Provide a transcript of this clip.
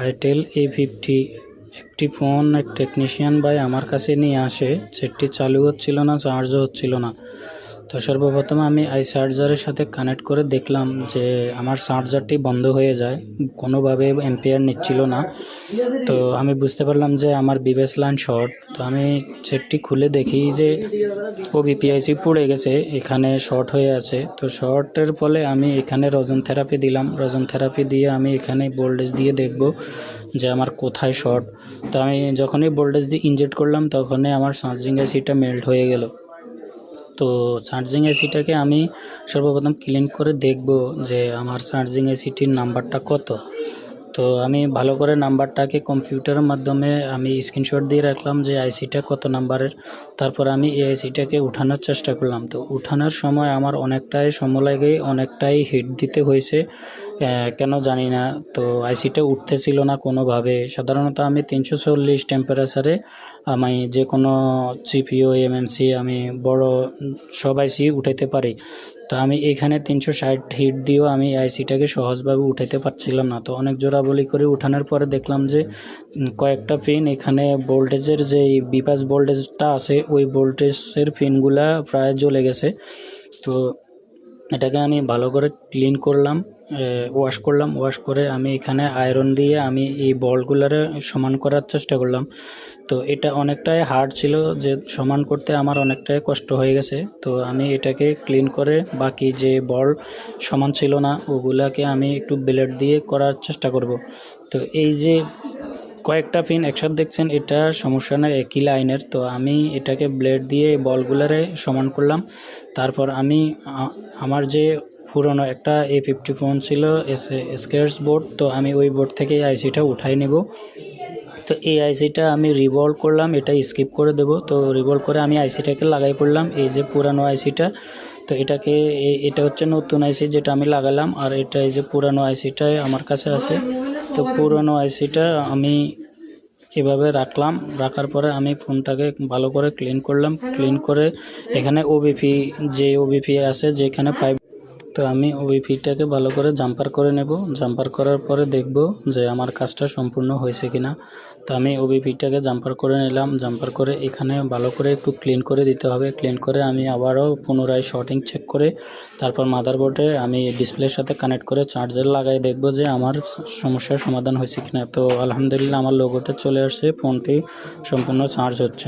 Itel A50 একটি phone এক technician ভাই আমার কাছে নিয়ে আসে। সেটটি চালু হচ্ছিল না, চার্জও হচ্ছিল না। তো সর্বপ্রথম আমি চার্জারের সাথে কানেক্ট করে দেখলাম যে আমার চার্জারটি বন্ধ হয়ে যায়, কোনোভাবে এম্পিয়ার নিচ্ছিল না। তো আমি বুঝতে পারলাম যে আমার বিবেস লাইন শর্ট। তো আমি সেটটি খুলে দেখি যে ওবিপিআইসি পুড়ে গেছে, এখানে শর্ট হয়ে আছে। তো শর্টের ফলে আমি এখানে রজন থেরাপি দিলাম। রজন থেরাপি দিয়ে আমি এখানে ভোল্টেজ দিয়ে দেখব যে আমার কোথায় শর্ট। তো আমি যখনই ভোল্টেজ দিয়ে ইনজেক্ট করলাম তখনই আমার চার্জিং এসিটা মেল্ট হয়ে গেল। তো চার্জিং এসিটাকে আমি সর্বপ্রথম ক্লিন করে দেখব যে আমার চার্জিং এসিটির নাম্বারটা কত। তো আমি ভালো করে নাম্বারটাকে কম্পিউটারের মাধ্যমে আমি স্ক্রিনশট দিয়ে রাখলাম যে আইসিটা কত নাম্বারের। তারপর আমি এই আইসিটাকে উঠানোর চেষ্টা করলাম। তো উঠানোর সময় আমার অনেকটাই সময় লাগে, অনেকটাই হিট দিতে হয়েছে, কেন জানি না। তো আইসিটা উঠতেছিল না কোনোভাবে। সাধারণত আমি 340 টেম্পারেচারে আমি যে কোনো সিপিইউ এমএমসি আমি বড় সব আইসি উঠাইতে পারি। তো আমি এখানে 360 হিট দিয়েও আমি আইসিটাকে সহজভাবে উঠাইতে পারছিলাম না। তো অনেক জোরাবলি করে উঠানোর পরে দেখলাম যে কয়েকটা পিন এখানে ভোল্টেজের যে বিপাস ভোল্টেজটা আছে ওই ভোল্টেজের পিনগুলা প্রায় জ্বলে গেছে। তো এটাকে আমি ভালো করে ক্লিন করলাম, ওয়াশ করলাম। ওয়াশ করে আমি এখানে আয়রন দিয়ে আমি এই বলগুলারে সমান করার চেষ্টা করলাম। তো এটা অনেকটাই হার্ড ছিল, যে সমান করতে আমার অনেকটাই কষ্ট হয়ে গেছে। তো আমি এটাকে ক্লিন করে বাকি যে বল সমান ছিল না ওগুলাকে আমি একটু ব্লেড দিয়ে করার চেষ্টা করব। তো এই যে কয়েকটা পিন একসাথে দেখছেন, এটা সমস্যা না, একই লাইনের। তো আমি এটাকে ব্লেড দিয়ে বলগুলারে সমান করলাম। তারপর আমি আমার যে পুরনো একটা A50 ফোন ছিল স্কেয়ার্স বোর্ড, তো আমি ওই বোর্ড থেকে এই আইসিটা উঠাই নেব। তো এই আইসিটা আমি রিভলভ করলাম, এটা স্কিপ করে দেব। তো রিভলভ করে আমি আইসিটাকে লাগাই পড়লাম, এই যে পুরানো আইসিটা। তো এটা হচ্ছে নতুন আইসি যেটা আমি লাগালাম, আর এটা এই যে পুরানো আইসিটা আমার কাছে আছে। তো পুরানো আইসিটা আমি এভাবে রাখলাম। রাখার পরে আমি ফোনটাকে ভালো করে ক্লিন করলাম। ক্লিন করে এখানে ওবিপি আছে যেখানে 5। তো আমি ওবিপিটাকে ভালো করে জাম্পার করে নেব। জাম্পার করার পরে দেখব যে আমার কাজটা সম্পূর্ণ হয়েছে কিনা। তো আমি ওবিপিটাকে জাম্পার করে নিলাম। জাম্পার করে এখানে ভালো করে একটু ক্লিন করে দিতে হবে। ক্লিন করে আমি আবারও পুনরায় শর্টিং চেক করে তারপর মাদারবোর্ডে আমি ডিসপ্লের সাথে কানেক্ট করে চার্জার লাগাই দেখব যে আমার সমস্যার সমাধান হয়েছে কিনা। তো আলহামদুলিল্লাহ আমার লোগোটা চলে আসছে, ফোনটি সম্পূর্ণ চার্জ হচ্ছে।